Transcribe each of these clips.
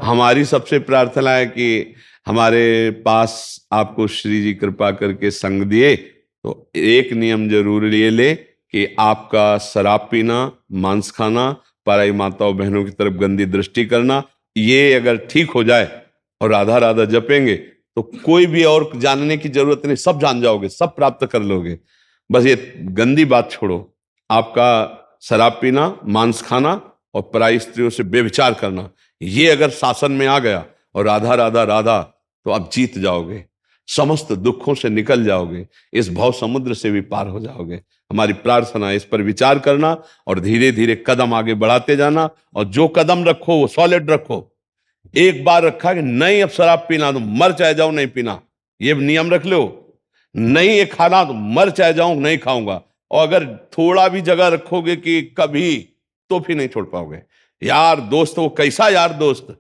हमारी सबसे प्रार्थना है कि हमारे पास आपको श्री जी कृपा करके संग दिए तो एक नियम जरूर ये ले कि आपका शराब पीना, मांस खाना, पराई माताओं बहनों की तरफ गंदी दृष्टि करना, ये अगर ठीक हो जाए और राधा राधा जपेंगे तो कोई भी और जानने की जरूरत नहीं, सब जान जाओगे, सब प्राप्त कर लोगे। बस ये गंदी बात छोड़ो, आपका शराब पीना, मांस खाना और पराई स्त्रियों से बेविचार करना, ये अगर शासन में आ गया और राधा राधा राधा, तो आप जीत जाओगे, समस्त दुखों से निकल जाओगे, इस भव समुद्र से भी पार हो जाओगे। हमारी प्रार्थना है इस पर विचार करना और धीरे धीरे कदम आगे बढ़ाते जाना, और जो कदम रखो वो सॉलिड रखो। एक बार रखा कि नहीं अब शराब पीना तो मर चाहे जाऊं नहीं पीना, ये नियम रख लो। नहीं ये खाना तो मर चाहे जाऊं नहीं खाऊंगा, और अगर थोड़ा भी जगह रखोगे कि कभी, तो फिर नहीं छोड़ पाओगे। यार दोस्त, वो कैसा यार दोस्त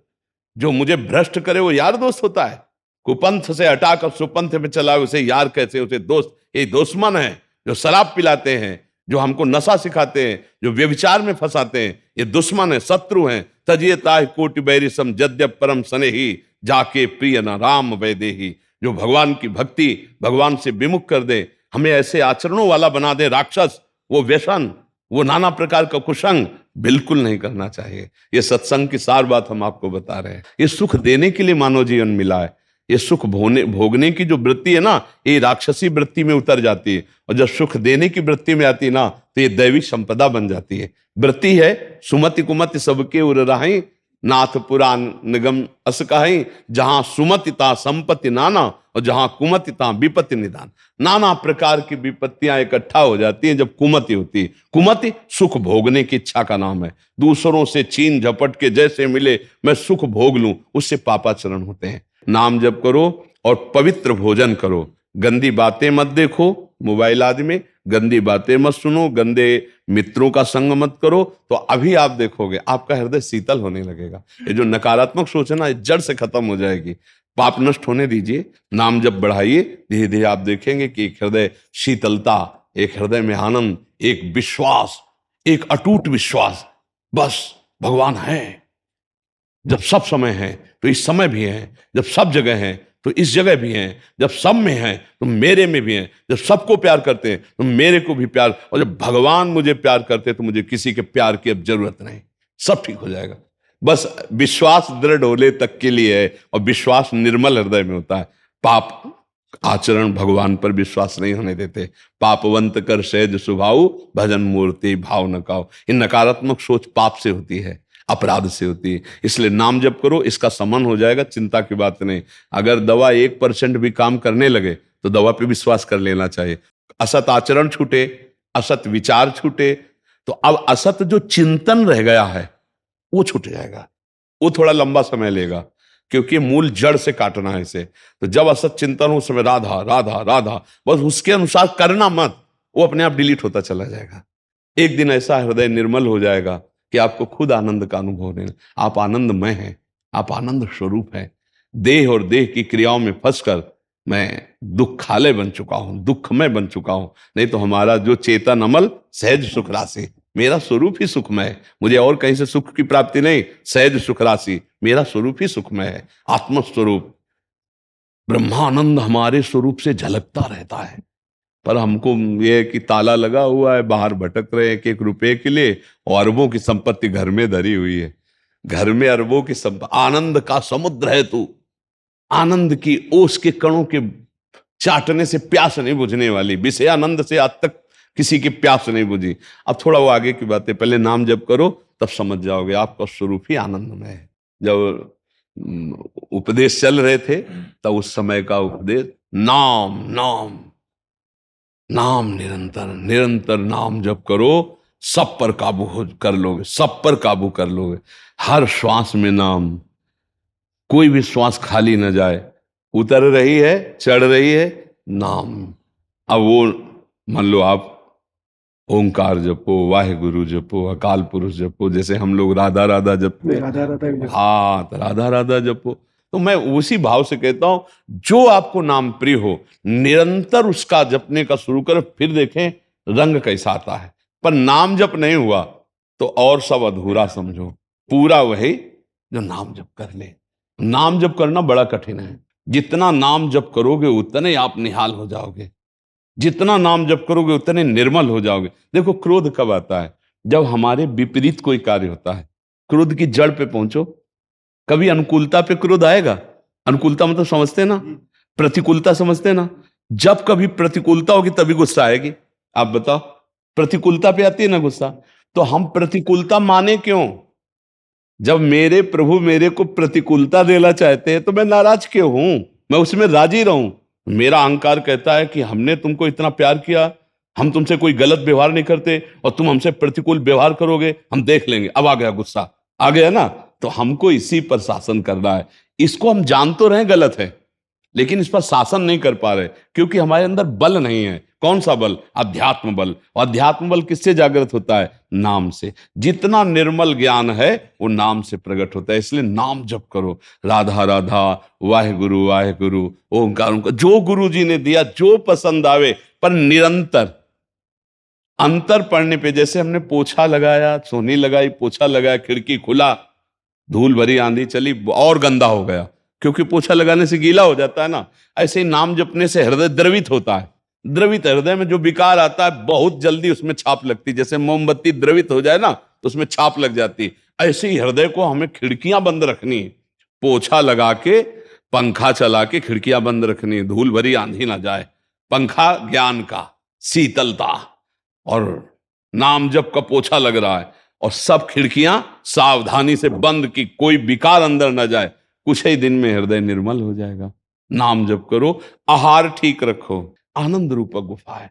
जो मुझे भ्रष्ट करे, वो यार दोस्त होता है? कुपंथ से हटाकर सुपंथ में चला उसे यार कैसे, उसे दोस्त? ये दुश्मन है जो शराब पिलाते हैं, जो हमको नशा सिखाते हैं, जो व्यभिचार में फंसाते हैं, ये दुश्मन है, शत्रु हैं। तजिए ताहि कोटि बैरि सम जद्यप परम स्नेही, जाके प्रिय न राम वैदेही। जो भगवान की भक्ति, भगवान से विमुख कर दे, हमें ऐसे आचरणों वाला बना दे, राक्षस, वो व्यसन, वो नाना प्रकार का कुसंग बिल्कुल नहीं करना चाहिए। ये सत्संग की सार बात हम आपको बता रहे हैं। ये सुख देने के लिए मानव जीवन मिला है। ये सुख भोगने की जो वृत्ति है ना, ये राक्षसी वृत्ति में उतर जाती है, और जब सुख देने की वृत्ति में आती है ना, तो ये दैवी संपदा बन जाती है। वृत्ति है सुमति कुमति सबके उर राही, नाथ पुराण निगम अस कहाई। जहां सुमति ता संपत्ति नाना, और जहां कुमति ता विपत्ति निदान। नाना प्रकार की विपत्तियां इकट्ठा हो जाती हैं जब कुमति होती है। कुमति सुख भोगने की इच्छा का नाम है। दूसरों से छीन झपट के जैसे मिले मैं सुख भोग लूं, उससे पापाचरण होते हैं। नाम जप करो और पवित्र भोजन करो। गंदी बातें मत देखो, मोबाइल आदि में गंदी बातें मत सुनो, गंदे मित्रों का संग मत करो, तो अभी आप देखोगे आपका हृदय शीतल होने लगेगा। ये जो नकारात्मक सोच है ना, ये जड़ से खत्म हो जाएगी। पाप नष्ट होने दीजिए, नाम जब बढ़ाइए, धीरे धीरे आप देखेंगे कि एक हृदय शीतलता, एक हृदय में आनंद, एक विश्वास, एक अटूट विश्वास, बस भगवान है। जब सब समय है तो इस समय भी है, जब सब जगह है तो इस जगह भी हैं, जब सब में हैं तो मेरे में भी हैं, जब सबको प्यार करते हैं तो मेरे को भी प्यार, और जब भगवान मुझे प्यार करते हैं तो मुझे किसी के प्यार की अब जरूरत नहीं, सब ठीक हो जाएगा। बस विश्वास दृढ़ होने तक के लिए है, और विश्वास निर्मल हृदय में होता है। पाप आचरण भगवान पर विश्वास नहीं होने देते। पापवंत कर सहज स्वभाव, भजन मूर्ति भाव न काओ। ये नकारात्मक सोच पाप से होती है, अपराध से होती है। इसलिए नाम जप करो, इसका समन हो जाएगा, चिंता की बात नहीं। अगर दवा 1% भी काम करने लगे तो दवा पे विश्वास कर लेना चाहिए। असत आचरण छूटे, असत विचार छूटे, तो अब असत जो चिंतन रह गया है वो छूट जाएगा। वो थोड़ा लंबा समय लेगा, क्योंकि मूल जड़ से काटना है इसे। तो जब असत चिंतन हो, उस समय राधा राधा राधा, बस उसके अनुसार करना मत, वो अपने आप डिलीट होता चला जाएगा। एक दिन ऐसा हृदय निर्मल हो जाएगा कि आपको खुद आनंद का अनुभव होने। आप आनंदमय हैं, आप आनंद स्वरूप हैं। देह और देह की क्रियाओं में फंसकर मैं दुखालय बन चुका हूं, दुखमय बन चुका हूं। नहीं तो हमारा जो चेतन अमल सहज सुख राशि, मेरा स्वरूप ही सुखमय है। मुझे और कहीं से सुख की प्राप्ति नहीं, सहज सुख राशि, मेरा स्वरूप ही सुखमय है। आत्मस्वरूप ब्रह्मानंद हमारे स्वरूप से झलकता रहता है, पर हमको ये कि ताला लगा हुआ है, बाहर भटक रहे हैं 1-1 रुपए के लिए, और अरबों की संपत्ति घर में धरी हुई है। घर में अरबों की संपत्ति, आनंद का समुद्र है तू, आनंद की ओस के कणों के चाटने से प्यास नहीं बुझने वाली। विषय आनंद से आज तक किसी की प्यास नहीं बुझी। अब थोड़ा वो आगे की बातें, पहले नाम जप करो, तब समझ जाओगे आपका स्वरूप ही आनंदमय है। जब उपदेश चल रहे थे तब उस समय का उपदेश, नाम नाम नाम, निरंतर निरंतर नाम जप करो, सब पर काबू कर लोगे, सब पर काबू कर लोगे। हर श्वास में नाम, कोई भी श्वास खाली न जाए, उतर रही है चढ़ रही है, नाम। अब वो मान लो आप ओंकार जपो, वाहेगुरु जपो, अकाल पुरुष जपो, जैसे हम लोग राधा राधा जपते, हाँ तो राधा राधा जपो। तो मैं उसी भाव से कहता हूं, जो आपको नाम प्रिय हो निरंतर उसका जपने का शुरू करो, फिर देखें रंग कैसा आता है। पर नाम जप नहीं हुआ तो और सब अधूरा समझो, पूरा वही जो नाम जप कर ले। नाम जप करना बड़ा कठिन है। जितना नाम जप करोगे उतने आप निहाल हो जाओगे, जितना नाम जप करोगे उतने निर्मल हो जाओगे। देखो क्रोध कब आता है? जब हमारे विपरीत कोई कार्य होता है। क्रोध की जड़ पे पहुंचो। कभी अनुकूलता पे क्रोध आएगा? अनुकूलता मतलब समझते ना, प्रतिकूलता समझते ना। जब कभी प्रतिकूलता होगी तभी गुस्सा आएगी। आप बताओ, प्रतिकूलता पे आती है ना गुस्सा। तो हम प्रतिकूलता माने क्यों? जब मेरे प्रभु मेरे को प्रतिकूलता देना चाहते हैं तो मैं नाराज क्यों हूं? मैं उसमें राजी रहूं। मेरा अहंकार कहता है कि हमने तुमको इतना प्यार किया, हम तुमसे कोई गलत व्यवहार नहीं करते और तुम हमसे प्रतिकूल व्यवहार करोगे, हम देख लेंगे। अब आ गया गुस्सा, आ गया ना। तो हमको इसी पर शासन करना है। इसको हम जान तो रहे गलत है, लेकिन इस पर शासन नहीं कर पा रहे क्योंकि हमारे अंदर बल नहीं है। कौन सा बल? अध्यात्म बल। और अध्यात्म बल किससे जागृत होता है? नाम से। जितना निर्मल ज्ञान है वो नाम से प्रकट होता है। इसलिए नाम जप करो, राधा राधा, वाहे गुरु, ओंकार ओंकार, जो गुरु जी ने दिया जो पसंद आवे, पर निरंतर। अंतर पड़ने पे, जैसे हमने पोछा लगाया, सोनी लगाई, पोछा लगाया, खिड़की खुला, धूल भरी आंधी चली और गंदा हो गया, क्योंकि पोछा लगाने से गीला हो जाता है ना। ऐसे ही नाम जपने से हृदय द्रवित होता है। द्रवित हृदय में जो विकार आता है बहुत जल्दी उसमें छाप लगती है। जैसे मोमबत्ती द्रवित हो जाए ना तो उसमें छाप लग जाती है। ऐसे ही हृदय को हमें खिड़कियां बंद रखनी है। पोछा लगा के, पंखा चला के खिड़कियां बंद रखनी है, धूल भरी आंधी ना जाए। पंखा ज्ञान का, शीतलता, और नाम जप का पोछा लग रहा है और सब खिड़कियां सावधानी से बंद की, कोई विकार अंदर ना जाए। कुछ ही दिन में हृदय निर्मल हो जाएगा। नाम जप करो, आहार ठीक रखो। आनंद रूपक गुफा है,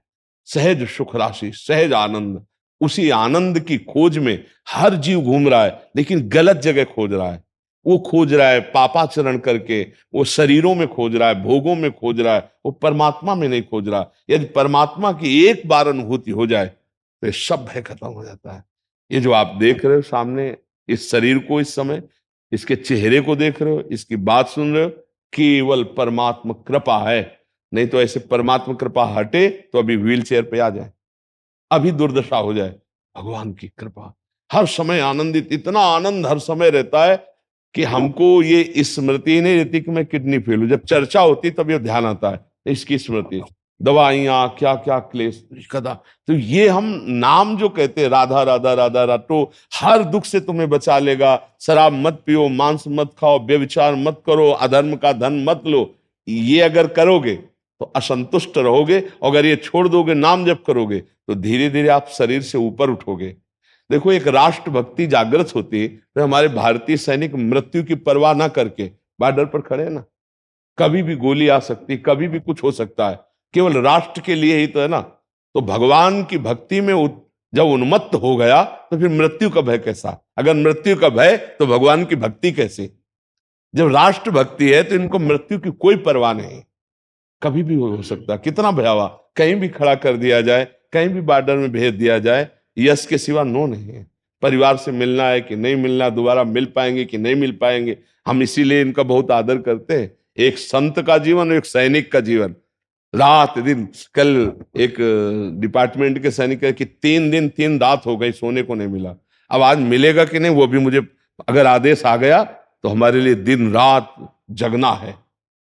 सहज सुख राशि, सहज आनंद। उसी आनंद की खोज में हर जीव घूम रहा है, लेकिन गलत जगह खोज रहा है। वो खोज रहा है पापाचरण करके, वो शरीरों में खोज रहा है, भोगों में खोज रहा है, वो परमात्मा में नहीं खोज रहा। यदि परमात्मा की एक बार अनुभूति हो जाए तो ये सब भय खत्म हो जाता है। ये जो आप देख रहे हो सामने, इस शरीर को, इस समय इसके चेहरे को देख रहे हो, इसकी बात सुन रहे हो, केवल परमात्मा कृपा है। नहीं तो ऐसे परमात्मा कृपा हटे तो अभी व्हील चेयर पे आ जाए, अभी दुर्दशा हो जाए। भगवान की कृपा हर समय आनंदित, इतना आनंद हर समय रहता है कि हमको ये स्मृति नहीं रहती कि मैं किडनी फेल हूं। जब चर्चा होती तब ये ध्यान आता है, इसकी स्मृति, दवाइयां, क्या क्या क्लेश कदा। तो ये हम नाम जो कहते हैं, राधा राधा राधा राटो, हर दुख से तुम्हें बचा लेगा। शराब मत पियो, मांस मत खाओ, व्यभिचार मत करो, अधर्म का धन मत लो। ये अगर करोगे तो असंतुष्ट रहोगे, और अगर ये छोड़ दोगे, नाम जप करोगे, तो धीरे धीरे आप शरीर से ऊपर उठोगे। देखो, एक राष्ट्रभक्ति जागृत होती है तो हमारे भारतीय सैनिक मृत्यु की परवाह ना करके बॉर्डर पर खड़े हैं ना। कभी भी गोली आ सकती, कभी भी कुछ हो सकता है, केवल राष्ट्र के लिए ही तो है ना। तो भगवान की भक्ति में जब उन्मत्त हो गया तो फिर मृत्यु का भय कैसा? अगर मृत्यु का भय तो भगवान की भक्ति कैसे? जब राष्ट्र भक्ति है तो इनको मृत्यु की कोई परवाह नहीं, कभी भी हो सकता। कितना भयावह, कहीं भी खड़ा कर दिया जाए, कहीं भी बॉर्डर में भेज दिया जाए, यस के सिवा नो नहीं है। परिवार से मिलना है कि नहीं मिलना, दोबारा मिल पाएंगे कि नहीं मिल पाएंगे। हम इसीलिए इनका बहुत आदर करते हैं। एक संत का जीवन और एक सैनिक का जीवन, रात दिन। कल एक डिपार्टमेंट के सैनिक है कि 3 दिन 3 रात हो गई, सोने को नहीं मिला। अब आज मिलेगा कि नहीं वो भी मुझे, अगर आदेश आ गया तो हमारे लिए दिन रात जगना है।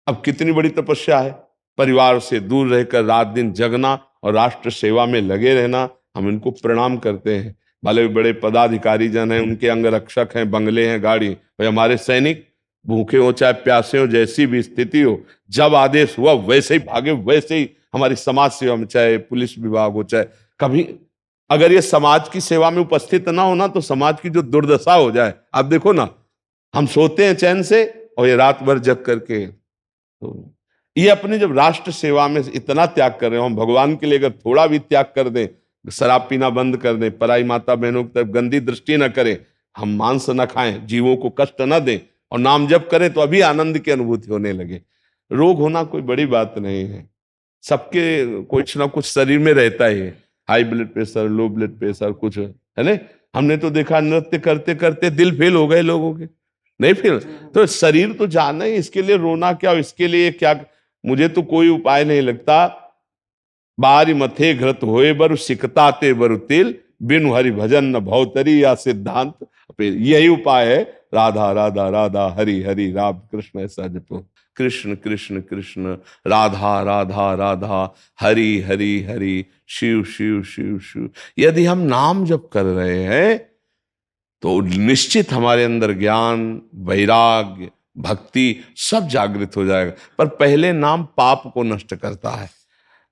अब कितनी बड़ी तपस्या है, परिवार से दूर रहकर रात दिन जगना और राष्ट्र सेवा में लगे रहना। हम इनको प्रणाम करते हैं। भले बड़े पदाधिकारी जन हैं, उनके अंगरक्षक हैं, बंगले हैं, गाड़ी। भाई हमारे सैनिक भूखे हो चाहे प्यासे हो, जैसी भी स्थिति हो, जब आदेश हुआ वैसे ही भागे, वैसे ही हमारी समाज सेवा में, चाहे पुलिस विभाग हो, चाहे कभी अगर ये समाज की सेवा में उपस्थित ना होना तो समाज की जो दुर्दशा हो जाए। आप देखो ना, हम सोते हैं चैन से और ये रात भर जग करके। तो ये अपनी जब राष्ट्र सेवा में इतना त्याग कर रहे हो, हम भगवान के लिए अगर थोड़ा भी त्याग कर दें, शराब पीना बंद कर दें, पराई माता बहनों की तरफ गंदी दृष्टि न करें, हम मांस न खाएं, जीवों को कष्ट न दें और नाम जप करें, तो अभी आनंद की अनुभूति होने लगे। रोग होना कोई बड़ी बात नहीं है, सबके कुछ ना कुछ शरीर में रहता ही है। High blood pressure, low blood pressure, कुछ है ना। हमने तो देखा नृत्य करते करते दिल फेल हो गए लोगों के, नहीं फेल। तो शरीर तो जाना ही, इसके लिए रोना क्या, इसके लिए क्या? मुझे तो कोई उपाय नहीं लगता। बारी मथे घृत होए बरु सिकताते बरु तिल, बिनु हरि भजन न भवतरी या सिद्धांत। यही उपाय है राधा राधा राधा हरि हरि राम कृष्ण ऐसा जपो, कृष्ण कृष्ण कृष्ण राधा राधा राधा हरि हरि हरि शिव शिव शिव शिव। यदि हम नाम जप कर रहे हैं तो निश्चित हमारे अंदर ज्ञान, वैराग्य, भक्ति सब जागृत हो जाएगा। पर पहले नाम पाप को नष्ट करता है।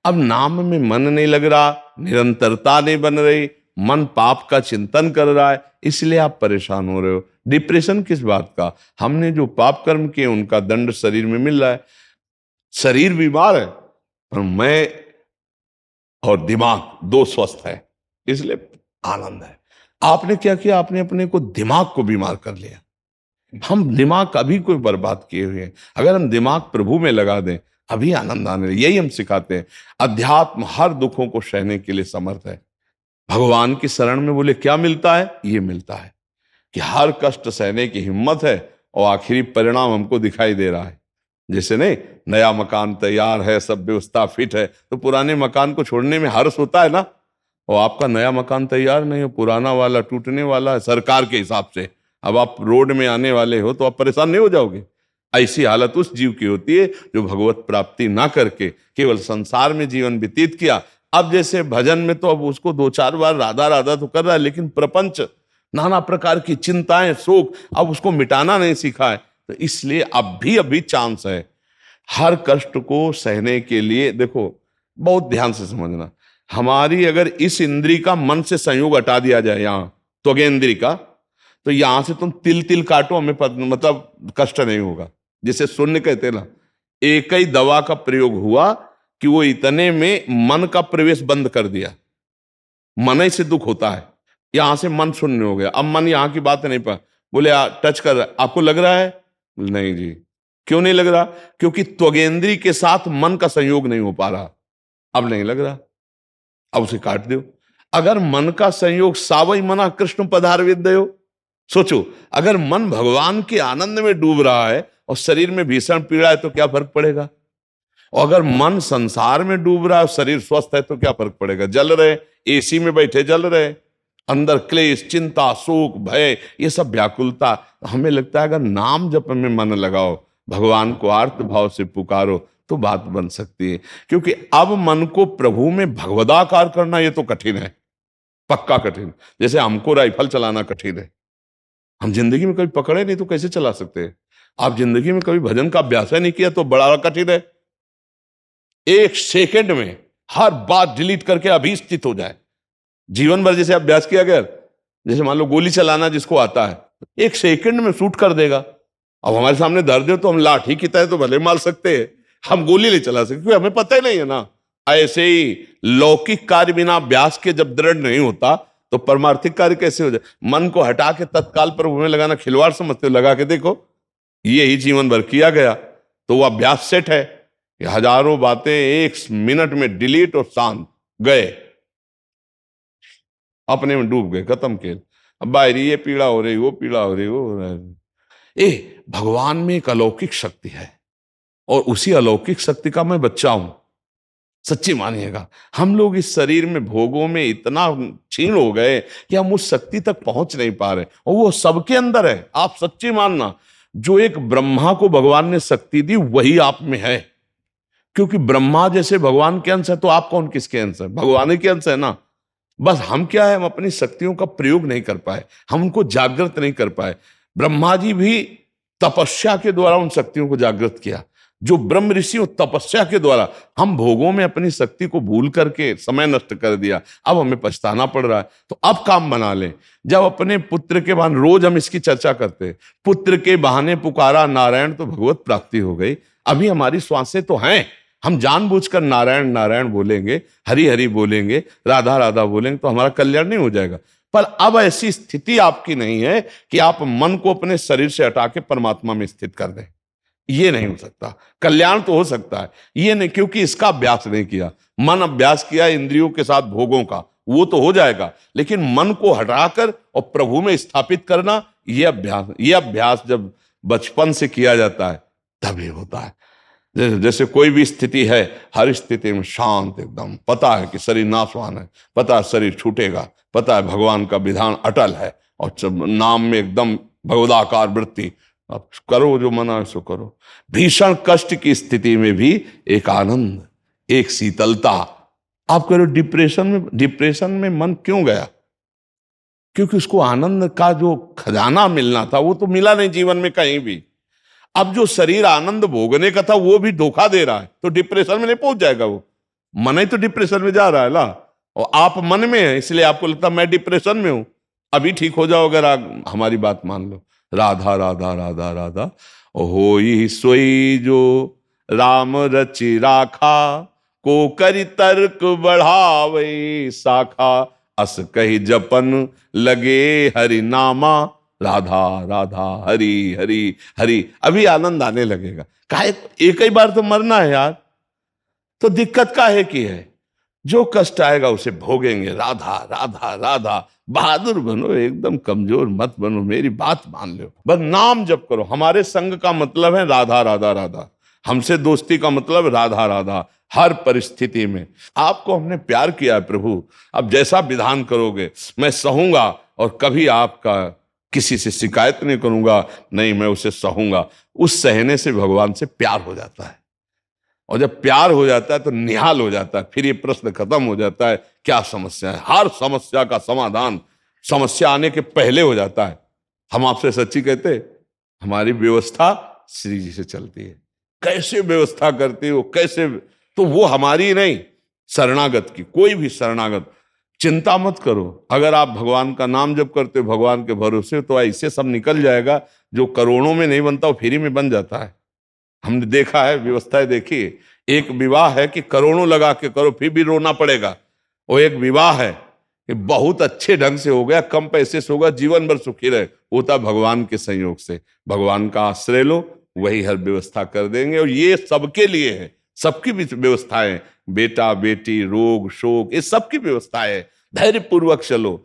अब नाम में मन नहीं लग रहा, निरंतरता नहीं बन रही, मन पाप का चिंतन कर रहा है, इसलिए आप परेशान हो रहे हो। डिप्रेशन किस बात का? हमने जो पाप कर्म किए उनका दंड शरीर में मिल रहा है। शरीर बीमार है पर मैं और दिमाग दो स्वस्थ है, इसलिए आनंद है। आपने क्या किया? आपने अपने को दिमाग को बीमार कर लिया। हम दिमाग अभी कोई बर्बाद किए हुए हैं। अगर हम दिमाग प्रभु में लगा दें अभी आनंद आने लगे। यही हम सिखाते हैं। अध्यात्म हर दुखों को सहने के लिए समर्थ है। भगवान की शरण में बोले क्या मिलता है? ये मिलता है कि हर कष्ट सहने की हिम्मत है और आखिरी परिणाम हमको दिखाई दे रहा है। जैसे नहीं, नया मकान तैयार है, सब व्यवस्था फिट है, तो पुराने मकान को छोड़ने में हर्ष होता है ना। और आपका नया मकान तैयार नहीं हो, पुराना वाला टूटने वाला है सरकार के हिसाब से, अब आप रोड में आने वाले हो तो आप परेशान नहीं हो जाओगे? ऐसी हालत उस जीव की होती है जो भगवत प्राप्ति ना करके केवल संसार में जीवन व्यतीत किया। अब जैसे भजन में तो अब उसको दो चार बार राधा राधा तो कर रहा है, लेकिन प्रपंच, नाना प्रकार की चिंताएं, शोक, अब उसको मिटाना नहीं सीखा है। तो इसलिए अब भी अभी चांस है। हर कष्ट को सहने के लिए देखो, बहुत ध्यान से समझना, हमारी अगर इस इंद्री का मन से संयोग हटा दिया जाए, यहां त्वगेंद्री का, तो यहां से तुम तिल तिल काटो, हमें मतलब कष्ट नहीं होगा। जिसे शून्य कहते हैं ना, एक ही दवा का प्रयोग हुआ कि वो इतने में मन का प्रवेश बंद कर दिया। मन ही से दुख होता है, यहां से मन शून्य हो गया। अब मन यहां की बात नहीं पा, बोले टच कर रहा है, आपको लग रहा है? नहीं जी। क्यों नहीं लग रहा? क्योंकि त्वगेंद्री के साथ मन का संयोग नहीं हो पा रहा। अब नहीं लग रहा, अब उसे काट दो। अगर मन का संयोग सावई मना कृष्ण पधार विद्यो, सोचो, अगर मन भगवान के आनंद में डूब रहा है और शरीर में भीषण पीड़ा है तो क्या फर्क पड़ेगा? और अगर मन संसार में डूब रहा है और शरीर स्वस्थ है तो क्या फर्क पड़ेगा? जल रहे, एसी में बैठे जल रहे, अंदर क्लेश, चिंता, शोक, भय, ये सब व्याकुलता। हमें लगता है अगर नाम जप में मन लगाओ, भगवान को आर्त भाव से पुकारो तो बात बन सकती है। क्योंकि अब मन को प्रभु में भगवदाकार करना ये तो कठिन है, पक्का कठिन। जैसे हमको राइफल चलाना कठिन है, हम जिंदगी में कभी पकड़े नहीं तो कैसे चला सकते हैं? आप जिंदगी में कभी भजन का अभ्यास नहीं किया तो बड़ा कठिन है। एक सेकंड में हर बात डिलीट करके अभी स्थित हो जाए। जीवन भर जैसे अभ्यास किया गया, जैसे मान लो गोली चलाना जिसको आता है, एक सेकंड में शूट कर देगा। अब हमारे सामने धर दे तो हम लाठी की तरह तो भले मार सकते हैं, हम गोली नहीं चला सकते क्योंकि हमें पता ही नहीं है ना। ऐसे ही लौकिक कार्य बिना अभ्यास के जब दृढ़ नहीं होता तो परमार्थिक कार्य कैसे हो जाए? मन को हटा के तत्काल प्रभु में लगाना खिलवाड़ समझते हो? लगा के देखो, यही जीवन भर किया गया तो वो अभ्यास सेट है। हजारों बातें एक मिनट में डिलीट और शांत, गए, अपने में डूब गए, खत्म खेल। अब बाहरी ये पीड़ा हो रही, वो पीड़ा हो रही, वो हो रहा है। भगवान में एक अलौकिक शक्ति है और उसी अलौकिक शक्ति का मैं बच्चा हूं, सच्ची मानिएगा। हम लोग इस शरीर में भोगों में इतना क्षीण हो गए कि हम उस शक्ति तक पहुंच नहीं पा रहे, और वो सबके अंदर है। आप सच्ची मानना, जो एक ब्रह्मा को भगवान ने शक्ति दी वही आप में है। क्योंकि ब्रह्मा जैसे भगवान के अंश है तो आप कौन किसके अंश है? भगवान के अंश है ना। बस हम क्या है, हम अपनी शक्तियों का प्रयोग नहीं कर पाए, हम उनको जागृत नहीं कर पाए। ब्रह्मा जी भी तपस्या के द्वारा उन शक्तियों को जागृत किया। जो ब्रह्म ऋषि तपस्या के द्वारा, हम भोगों में अपनी शक्ति को भूल करके समय नष्ट कर दिया, अब हमें पछताना पड़ रहा है। तो अब काम बना लें। जब अपने पुत्र के बहाने, रोज हम इसकी चर्चा करते हैं, पुत्र के बहाने पुकारा नारायण तो भगवत प्राप्ति हो गई। अभी हमारी श्वासें तो हैं, हम जानबूझकर नारायण नारायण बोलेंगे, हरि हरि बोलेंगे, राधा राधा बोलेंगे तो हमारा कल्याण नहीं हो जाएगा। पर अब ऐसी स्थिति आपकी नहीं है कि आप मन को अपने शरीर से हटा के परमात्मा में स्थित कर दें। ये नहीं हो सकता। कल्याण तो हो सकता है, ये नहीं, क्योंकि इसका अभ्यास नहीं किया। मन अभ्यास किया इंद्रियों के साथ भोगों का, वो तो हो जाएगा, लेकिन मन को हटाकर और प्रभु में स्थापित करना, ये अभ्यास जब बचपन से किया जाता है तभी होता है। जैसे कोई भी स्थिति है, हर स्थिति में शांत एकदम, पता है कि शरीर नाशवान है, पता है शरीर छूटेगा, पता है भगवान का विधान अटल है, और नाम में एकदम भगवदाकार वृत्ति, आप करो जो मना है सो करो। भीषण कष्ट की स्थिति में भी एक आनंद, एक शीतलता। आप कह रहे हो डिप्रेशन में मन क्यों गया? क्योंकि उसको आनंद का जो खजाना मिलना था वो तो मिला नहीं जीवन में कहीं भी। अब जो शरीर आनंद भोगने का था वो भी धोखा दे रहा है, तो डिप्रेशन में नहीं पहुंच जाएगा वो। मन ही तो डिप्रेशन में जा रहा है ना, और आप मन में है इसलिए आपको लगता है मैं डिप्रेशन में हूं। अभी ठीक हो जाओ अगर आप हमारी बात मान लो। राधा राधा राधा राधा होई सोई जो राम रचि राखा, को करि तर्क बढ़ावे शाखा, अस कही जपन लगे हरि नामा, राधा राधा हरि हरि हरि। अभी आनंद आने लगेगा। काहे एक ही बार तो मरना है यार, तो दिक्कत काहे की है? जो कष्ट आएगा उसे भोगेंगे। राधा राधा राधा। बहादुर बनो, एकदम कमजोर मत बनो, मेरी बात मान लो, बस नाम जप करो। हमारे संग का मतलब है राधा राधा राधा, हमसे दोस्ती का मतलब राधा राधा। हर परिस्थिति में आपको हमने प्यार किया है प्रभु, अब जैसा विधान करोगे मैं सहूंगा, और कभी आपका किसी से शिकायत नहीं करूंगा, नहीं मैं उसे सहूंगा। उस सहने से भगवान से प्यार हो जाता है, और जब प्यार हो जाता है तो निहाल हो जाता है। फिर ये प्रश्न खत्म हो जाता है क्या समस्या है। हर समस्या का समाधान समस्या आने के पहले हो जाता है। हम आपसे सच्ची कहते, हमारी व्यवस्था श्री जी से चलती है। कैसे व्यवस्था करती हो, कैसे, तो वो हमारी नहीं, शरणागत की। कोई भी शरणागत चिंता मत करो, अगर आप भगवान का नाम जप करते हो भगवान के भरोसे, तो ऐसे सब निकल जाएगा। जो करोड़ों में नहीं बनता वो फ्री में बन जाता है। हमने देखा है, व्यवस्थाएं देखी। एक विवाह है कि करोड़ों लगा के करो फिर भी रोना पड़ेगा, और एक विवाह है कि बहुत अच्छे ढंग से हो गया, कम पैसे से होगा, जीवन भर सुखी रहे, होता भगवान के संयोग से। भगवान का आश्रय लो, वही हर व्यवस्था कर देंगे। और ये सबके लिए है, सबकी व्यवस्थाएं, बेटा बेटी, रोग शोक, ये सबकी व्यवस्थाएं। धैर्य पूर्वक चलो,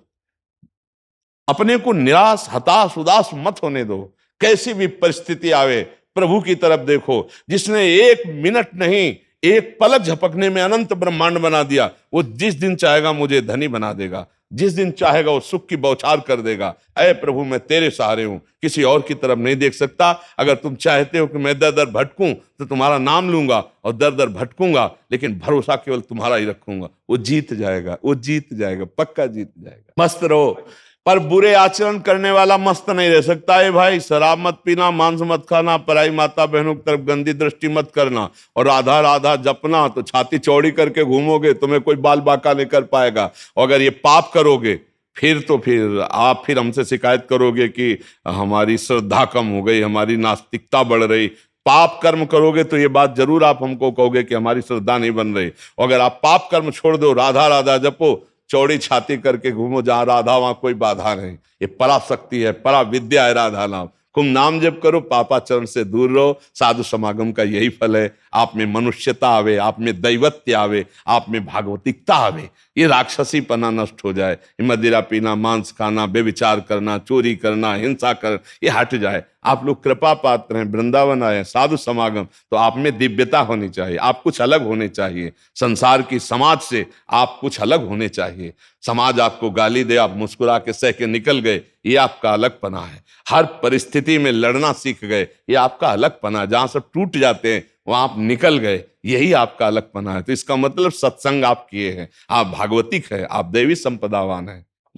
अपने को निराश हताश उदास मत होने दो। कैसी भी परिस्थिति आवे प्रभु की तरफ देखो, जिसने एक मिनट नहीं एक पलक झपकने में अनंत ब्रह्मांड बना दिया। वो जिस दिन चाहेगा मुझे धनी बना देगा, जिस दिन चाहेगा वो सुख की बौछार कर देगा। अरे प्रभु मैं तेरे सहारे हूं, किसी और की तरफ नहीं देख सकता। अगर तुम चाहते हो कि मैं दर दर भटकूं तो तुम्हारा नाम लूंगा और दर दर भटकूंगा, लेकिन भरोसा केवल तुम्हारा ही रखूंगा। वो जीत जाएगा, वो जीत जाएगा, पक्का जीत जाएगा। मस्त रहो, पर बुरे आचरण करने वाला मस्त नहीं रह सकता है भाई। शराब मत पीना, मांस मत खाना, पराई माता बहनों की तरफ गंदी दृष्टि मत करना, और राधा राधा जपना। तो छाती चौड़ी करके घूमोगे, तुम्हें कोई बाल बाका नहीं कर पाएगा। और अगर ये पाप करोगे फिर आप हमसे शिकायत करोगे कि हमारी श्रद्धा कम हो गई, हमारी नास्तिकता बढ़ रही। पाप कर्म करोगे तो ये बात जरूर आप हमको कहोगे कि हमारी श्रद्धा नहीं बन रही। और अगर आप पाप कर्म छोड़ दो, राधा राधा जपो, चौड़ी छाती करके घूमो, जहां राधा वहां कोई बाधा नहीं। ये पराशक्ति है, परा विद्या है राधा नाम। तुम नाम जप करो, पापाचरण से दूर रहो। साधु समागम का यही फल है, आप में मनुष्यता आवे, आप में दैवत्य आवे, आप में भागवतिकता आवे। ये राक्षसी पना नष्ट हो जाए, मदिरा पीना, मांस खाना, बेविचार करना, चोरी करना, हिंसा कर, ये हट जाए। आप लोग कृपा पात्र हैं, वृंदावन आए, साधु समागम, तो आप में दिव्यता होनी चाहिए, आप कुछ अलग होने चाहिए। संसार की समाज से आप कुछ अलग होने चाहिए। समाज आपको गाली दे, आप मुस्कुरा के सह के निकल गए, ये आपका अलगपना है। हर परिस्थिति में लड़ना सीख गए, ये आपका अलगपना है। जहां सब टूट जाते हैं वहां आप निकल गए, यही आपका अलगपना है। तो इसका मतलब सत्संग आप किए हैं, आप भागवतिक है, आप दैवी संपदावान है।